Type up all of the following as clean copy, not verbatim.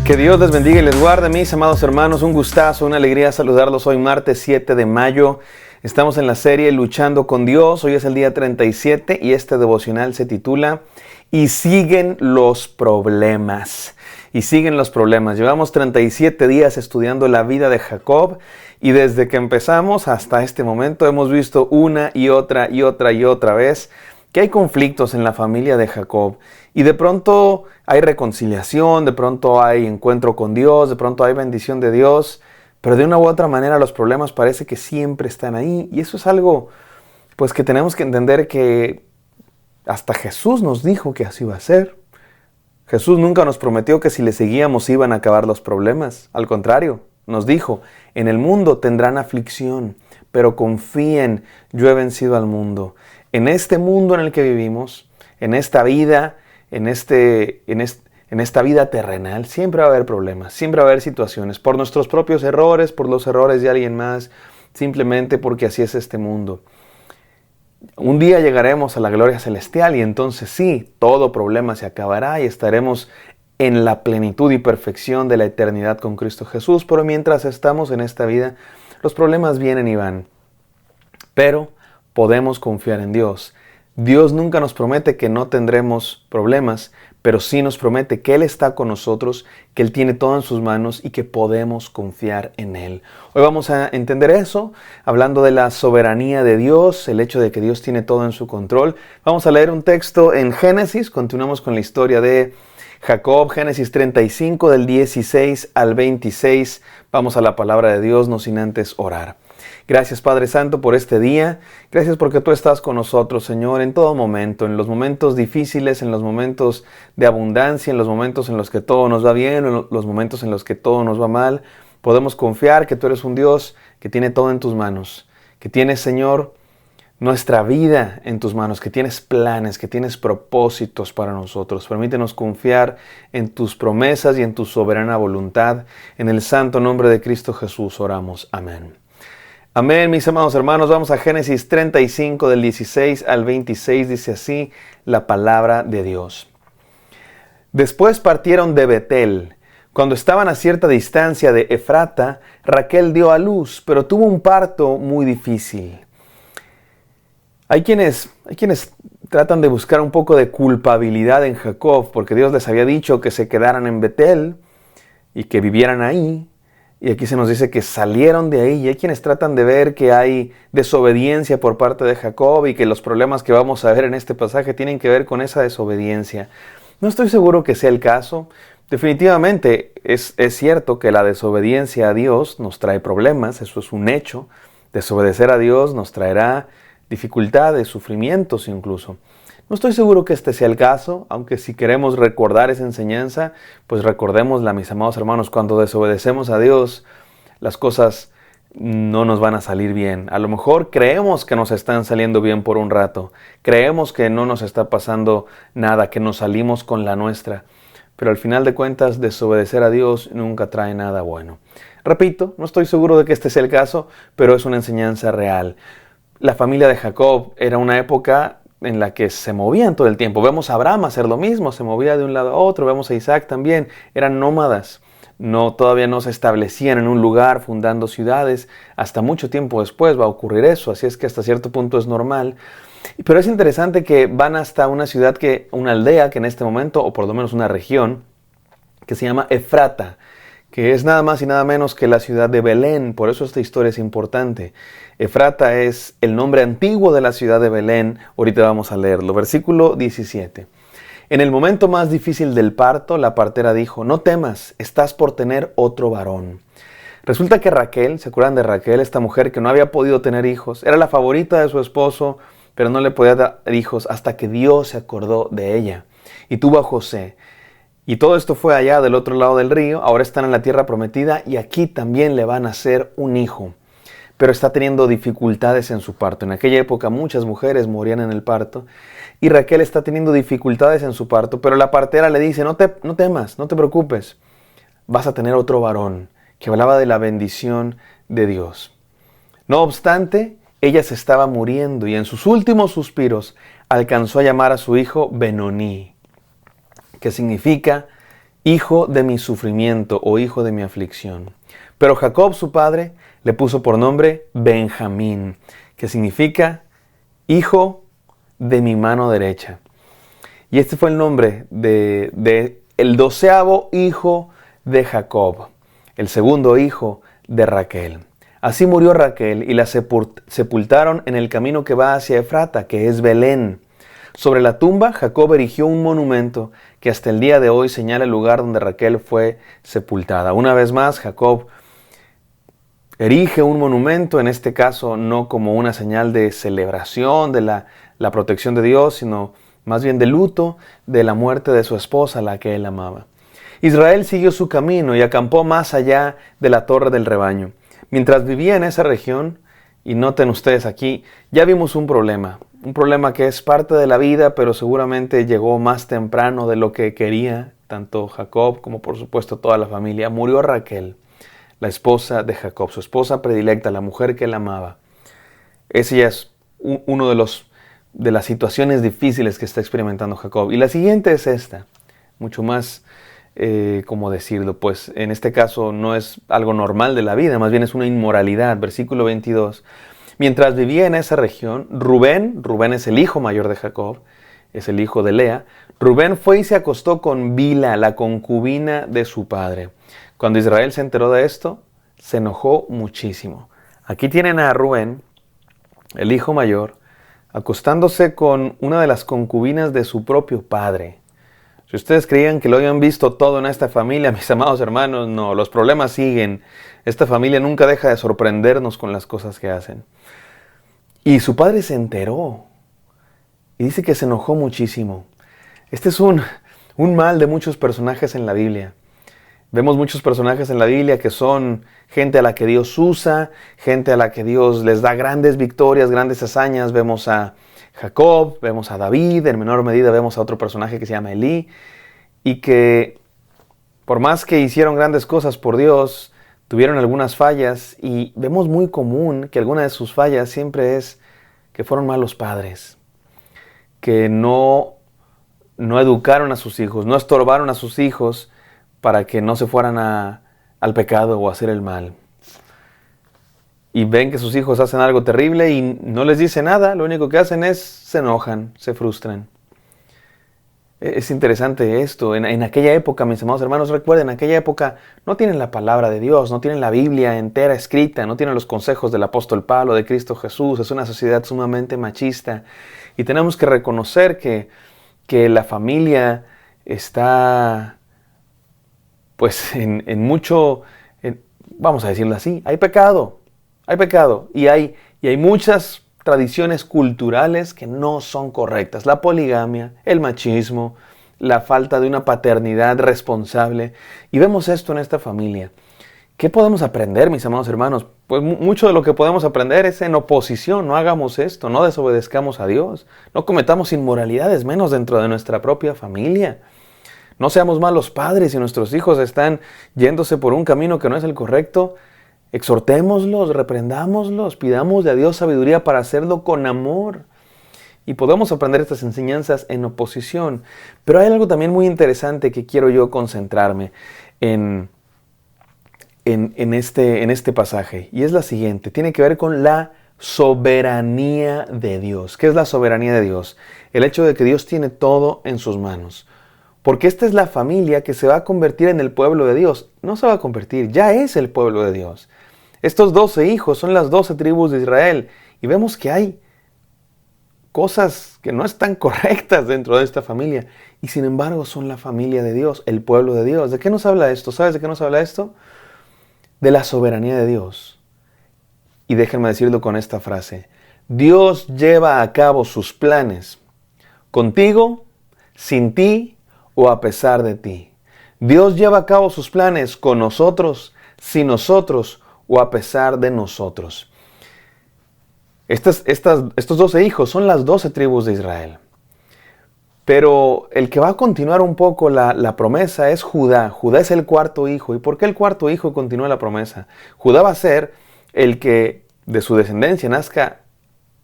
Que Dios les bendiga y les guarde, mis amados hermanos. Un gustazo, una alegría saludarlos hoy martes 7 de mayo. Estamos en la serie Luchando con Dios. Hoy es el día 37 y este devocional se titula Y siguen los problemas. Y siguen los problemas. Llevamos 37 días estudiando la vida de Jacob y desde que empezamos hasta este momento hemos visto una y otra vez que hay conflictos en la familia de Jacob y de pronto hay reconciliación, de pronto hay encuentro con Dios, de pronto hay bendición de Dios, pero de una u otra manera los problemas parece que siempre están ahí y eso es algo pues que tenemos que entender que hasta Jesús nos dijo que así iba a ser. Jesús nunca nos prometió que si le seguíamos iban a acabar los problemas, al contrario, nos dijo, en el mundo tendrán aflicción, pero confíen, yo he vencido al mundo. En este mundo en el que vivimos, en esta vida, en esta vida terrenal, siempre va a haber problemas, siempre va a haber situaciones, por nuestros propios errores, por los errores de alguien más, simplemente porque así es este mundo. Un día llegaremos a la gloria celestial y entonces sí, todo problema se acabará y estaremos en la plenitud y perfección de la eternidad con Cristo Jesús, pero mientras estamos en esta vida, los problemas vienen y van. Pero podemos confiar en Dios. Dios nunca nos promete que no tendremos problemas, pero sí nos promete que Él está con nosotros, que Él tiene todo en sus manos y que podemos confiar en Él. Hoy vamos a entender eso, hablando de la soberanía de Dios, el hecho de que Dios tiene todo en su control. Vamos a leer un texto en Génesis, continuamos con la historia de Jacob, Génesis 35, del 16 al 26. Vamos a la palabra de Dios, no sin antes orar. Gracias, Padre Santo, por este día. Gracias porque tú estás con nosotros, Señor, en todo momento, en los momentos difíciles, en los momentos de abundancia, en los momentos en los que todo nos va bien, en los momentos en los que todo nos va mal. Podemos confiar que tú eres un Dios que tiene todo en tus manos, que tienes, Señor, nuestra vida en tus manos, que tienes planes, que tienes propósitos para nosotros. Permítenos confiar en tus promesas y en tu soberana voluntad. En el santo nombre de Cristo Jesús oramos. Amén. Amén, mis amados hermanos. Vamos a Génesis 35, del 16 al 26. Dice así la palabra de Dios. Después partieron de Betel. Cuando estaban a cierta distancia de Efrata, Raquel dio a luz, pero tuvo un parto muy difícil. Hay quienes tratan de buscar un poco de culpabilidad en Jacob, porque Dios les había dicho que se quedaran en Betel y que vivieran ahí. Y aquí se nos dice que salieron de ahí y hay quienes tratan de ver que hay desobediencia por parte de Jacob y que los problemas que vamos a ver en este pasaje tienen que ver con esa desobediencia. No estoy seguro que sea el caso. Definitivamente es cierto que la desobediencia a Dios nos trae problemas, eso es un hecho. Desobedecer a Dios nos traerá dificultades, sufrimientos incluso. No estoy seguro que este sea el caso, aunque si queremos recordar esa enseñanza, pues recordémosla, mis amados hermanos, cuando desobedecemos a Dios, las cosas no nos van a salir bien. A lo mejor creemos que nos están saliendo bien por un rato, creemos que no nos está pasando nada, que nos salimos con la nuestra, pero al final de cuentas, desobedecer a Dios nunca trae nada bueno. Repito, no estoy seguro de que este sea el caso, pero es una enseñanza real. La familia de Jacob era una época en la que se movían todo el tiempo. Vemos a Abraham hacer lo mismo, se movía de un lado a otro. Vemos a Isaac también, eran nómadas. Todavía no se establecían en un lugar fundando ciudades. Hasta mucho tiempo después va a ocurrir eso, así es que hasta cierto punto es normal. Pero es interesante que van hasta una aldea que en este momento, o por lo menos una región, que se llama Efrata, que es nada más y nada menos que la ciudad de Belén. Por eso esta historia es importante. Efrata es el nombre antiguo de la ciudad de Belén. Ahorita vamos a leerlo. Versículo 17. En el momento más difícil del parto, la partera dijo, no temas, estás por tener otro varón. Resulta que Raquel, ¿se acuerdan de Raquel? Esta mujer que no había podido tener hijos, era la favorita de su esposo, pero no le podía dar hijos hasta que Dios se acordó de ella. Y tuvo a José. Y todo esto fue allá del otro lado del río, ahora están en la tierra prometida y aquí también le van a hacer un hijo. Pero está teniendo dificultades en su parto. En aquella época muchas mujeres morían en el parto y Raquel está teniendo dificultades en su parto, pero la partera le dice, no temas, no te preocupes, vas a tener otro varón, que hablaba de la bendición de Dios. No obstante, ella se estaba muriendo y en sus últimos suspiros alcanzó a llamar a su hijo Benoní, que significa hijo de mi sufrimiento o hijo de mi aflicción. Pero Jacob, su padre, le puso por nombre Benjamín, que significa hijo de mi mano derecha. Y este fue el nombre de el 12º hijo de Jacob, el segundo hijo de Raquel. Así murió Raquel y la sepultaron en el camino que va hacia Efrata, que es Belén. Sobre la tumba, Jacob erigió un monumento que hasta el día de hoy señala el lugar donde Raquel fue sepultada. Una vez más, Jacob erige un monumento, en este caso no como una señal de celebración de la protección de Dios, sino más bien de luto de la muerte de su esposa, la que él amaba. Israel siguió su camino y acampó más allá de la torre del rebaño. Mientras vivía en esa región, y noten ustedes aquí, ya vimos un problema que es parte de la vida, pero seguramente llegó más temprano de lo que quería tanto Jacob como por supuesto toda la familia. Murió Raquel, la esposa de Jacob, su esposa predilecta, la mujer que él amaba. Ese ya es uno de las situaciones difíciles que está experimentando Jacob. Y la siguiente es esta, mucho más, ¿cómo decirlo? Pues en este caso no es algo normal de la vida, más bien es una inmoralidad. Versículo 22. Mientras vivía en esa región, Rubén es el hijo mayor de Jacob, es el hijo de Lea. Rubén fue y se acostó con Bila, la concubina de su padre. Cuando Israel se enteró de esto, se enojó muchísimo. Aquí tienen a Rubén, el hijo mayor, acostándose con una de las concubinas de su propio padre. Si ustedes creían que lo habían visto todo en esta familia, mis amados hermanos, no, los problemas siguen. Esta familia nunca deja de sorprendernos con las cosas que hacen. Y su padre se enteró y dice que se enojó muchísimo. Este es un mal de muchos personajes en la Biblia. Vemos muchos personajes en la Biblia que son gente a la que Dios usa, gente a la que Dios les da grandes victorias, grandes hazañas. Vemos a Jacob, vemos a David, en menor medida vemos a otro personaje que se llama Elí, y que por más que hicieron grandes cosas por Dios, tuvieron algunas fallas, y vemos muy común que alguna de sus fallas siempre es que fueron malos padres, que no educaron a sus hijos, no estorbaron a sus hijos para que no se fueran al pecado o a hacer el mal. Y ven que sus hijos hacen algo terrible y no les dice nada, lo único que hacen es se enojan, se frustran. Es interesante esto. En aquella época, mis amados hermanos, recuerden, en aquella época no tienen la palabra de Dios, no tienen la Biblia entera escrita, no tienen los consejos del apóstol Pablo, de Cristo Jesús. Es una sociedad sumamente machista. Y tenemos que reconocer que la familia está, pues, en mucho, vamos a decirlo así, hay pecado y hay muchas tradiciones culturales que no son correctas. La poligamia, el machismo, la falta de una paternidad responsable. Y vemos esto en esta familia. ¿Qué podemos aprender, mis amados hermanos? Pues mucho de lo que podemos aprender es en oposición. No hagamos esto, no desobedezcamos a Dios, no cometamos inmoralidades, menos dentro de nuestra propia familia. No seamos malos padres si nuestros hijos están yéndose por un camino que no es el correcto. Exhortémoslos, reprendámoslos, pidamos de Dios sabiduría para hacerlo con amor. Y podemos aprender estas enseñanzas en oposición. Pero hay algo también muy interesante que quiero yo concentrarme en este pasaje. Y es la siguiente, tiene que ver con la soberanía de Dios. ¿Qué es la soberanía de Dios? El hecho de que Dios tiene todo en sus manos. Porque esta es la familia que se va a convertir en el pueblo de Dios. No se va a convertir, ya es el pueblo de Dios. Estos 12 hijos son las 12 tribus de Israel. Y vemos que hay cosas que no están correctas dentro de esta familia. Y sin embargo son la familia de Dios, el pueblo de Dios. ¿De qué nos habla esto? ¿Sabes de qué nos habla esto? De la soberanía de Dios. Y déjenme decirlo con esta frase. Dios lleva a cabo sus planes contigo, sin ti o a pesar de ti. Dios lleva a cabo sus planes con nosotros, sin nosotros o a pesar de nosotros. Estos 12 hijos son las 12 tribus de Israel. Pero el que va a continuar un poco la promesa es Judá. Judá es el cuarto hijo. ¿Y por qué el cuarto hijo continúa la promesa? Judá va a ser el que de su descendencia nazca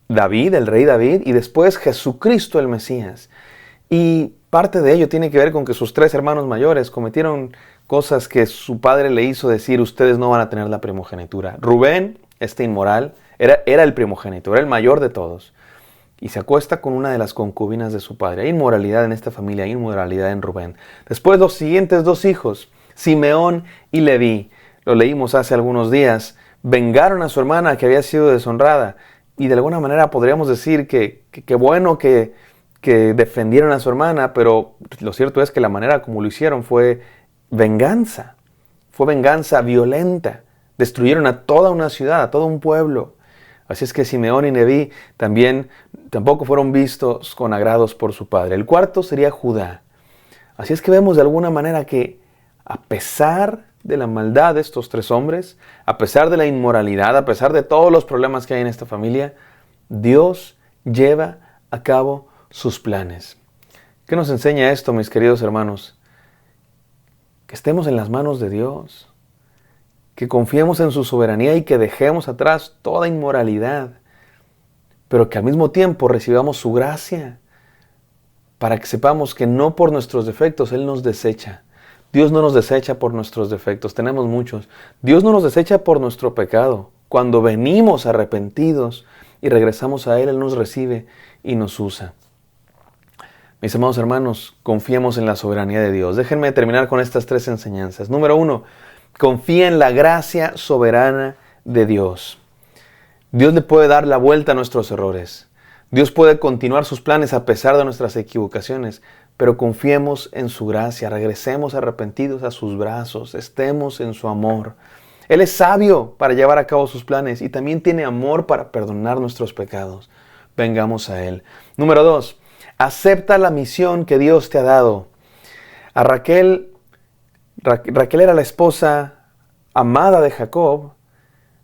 David, el rey David, y después Jesucristo el Mesías. Y parte de ello tiene que ver con que sus 3 hermanos mayores cometieron cosas que su padre le hizo decir: ustedes no van a tener la primogenitura. Rubén, inmoral, era el primogénito, era el mayor de todos. Y se acuesta con una de las concubinas de su padre. Hay inmoralidad en esta familia, hay inmoralidad en Rubén. Después los siguientes 2 hijos, Simeón y Leví, lo leímos hace algunos días, vengaron a su hermana que había sido deshonrada. Y de alguna manera podríamos decir que bueno que defendieron a su hermana, pero lo cierto es que la manera como lo hicieron fue venganza violenta. Destruyeron a toda una ciudad, a todo un pueblo. Así es que Simeón y Leví tampoco fueron vistos con agrados por su padre. El cuarto sería Judá. Así es que vemos de alguna manera que a pesar de la maldad de estos 3 hombres, a pesar de la inmoralidad, a pesar de todos los problemas que hay en esta familia, Dios lleva a cabo sus planes. ¿Qué nos enseña esto, mis queridos hermanos? Que estemos en las manos de Dios, que confiemos en su soberanía y que dejemos atrás toda inmoralidad, pero que al mismo tiempo recibamos su gracia, para que sepamos que no por nuestros defectos Él nos desecha. Dios no nos desecha por nuestros defectos, tenemos muchos. Dios no nos desecha por nuestro pecado. Cuando venimos arrepentidos y regresamos a Él, Él nos recibe y nos usa. Mis amados hermanos, confiemos en la soberanía de Dios. Déjenme terminar con estas 3 enseñanzas. Número 1, confía en la gracia soberana de Dios. Dios le puede dar la vuelta a nuestros errores. Dios puede continuar sus planes a pesar de nuestras equivocaciones, pero confiemos en su gracia, regresemos arrepentidos a sus brazos, estemos en su amor. Él es sabio para llevar a cabo sus planes y también tiene amor para perdonar nuestros pecados. Vengamos a Él. Número 2, acepta la misión que Dios te ha dado. A Raquel era la esposa amada de Jacob.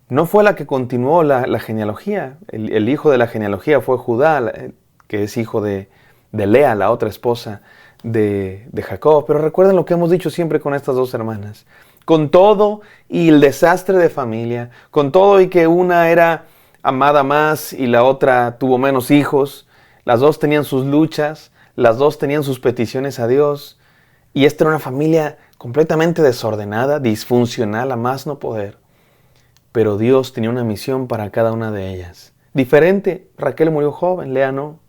No fue la que continuó la genealogía. El hijo de la genealogía fue Judá, que es hijo de Lea, la otra esposa de Jacob. Pero recuerden lo que hemos dicho siempre con estas 2 hermanas. Con todo y el desastre de familia, con todo y que una era amada más y la otra tuvo menos hijos, las 2 tenían sus luchas, las 2 tenían sus peticiones a Dios. Y esta era una familia completamente desordenada, disfuncional, a más no poder. Pero Dios tenía una misión para cada una de ellas. Diferente, Raquel murió joven, Lea no.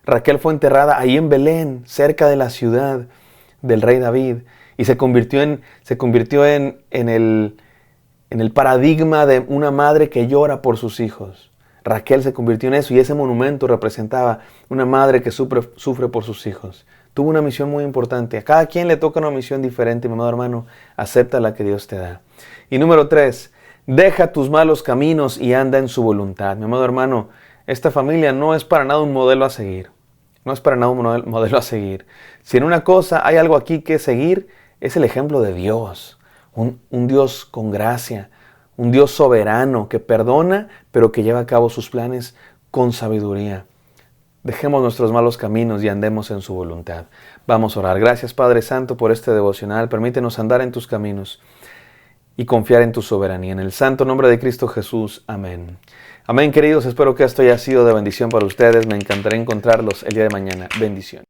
Raquel fue enterrada ahí en Belén, cerca de la ciudad del rey David. Y se convirtió en el paradigma de una madre que llora por sus hijos. Raquel se convirtió en eso y ese monumento representaba una madre que sufre por sus hijos. Tuvo una misión muy importante. A cada quien le toca una misión diferente, mi amado hermano. Acepta la que Dios te da. Y número 3, deja tus malos caminos y anda en su voluntad. Mi amado hermano, esta familia no es para nada un modelo a seguir. No es para nada un modelo a seguir. Si en una cosa hay algo aquí que seguir, es el ejemplo de Dios. Un Dios con gracia. Un Dios soberano que perdona, pero que lleva a cabo sus planes con sabiduría. Dejemos nuestros malos caminos y andemos en su voluntad. Vamos a orar. Gracias, Padre Santo, por este devocional. Permítenos andar en tus caminos y confiar en tu soberanía. En el santo nombre de Cristo Jesús. Amén. Amén, queridos. Espero que esto haya sido de bendición para ustedes. Me encantará encontrarlos el día de mañana. Bendición.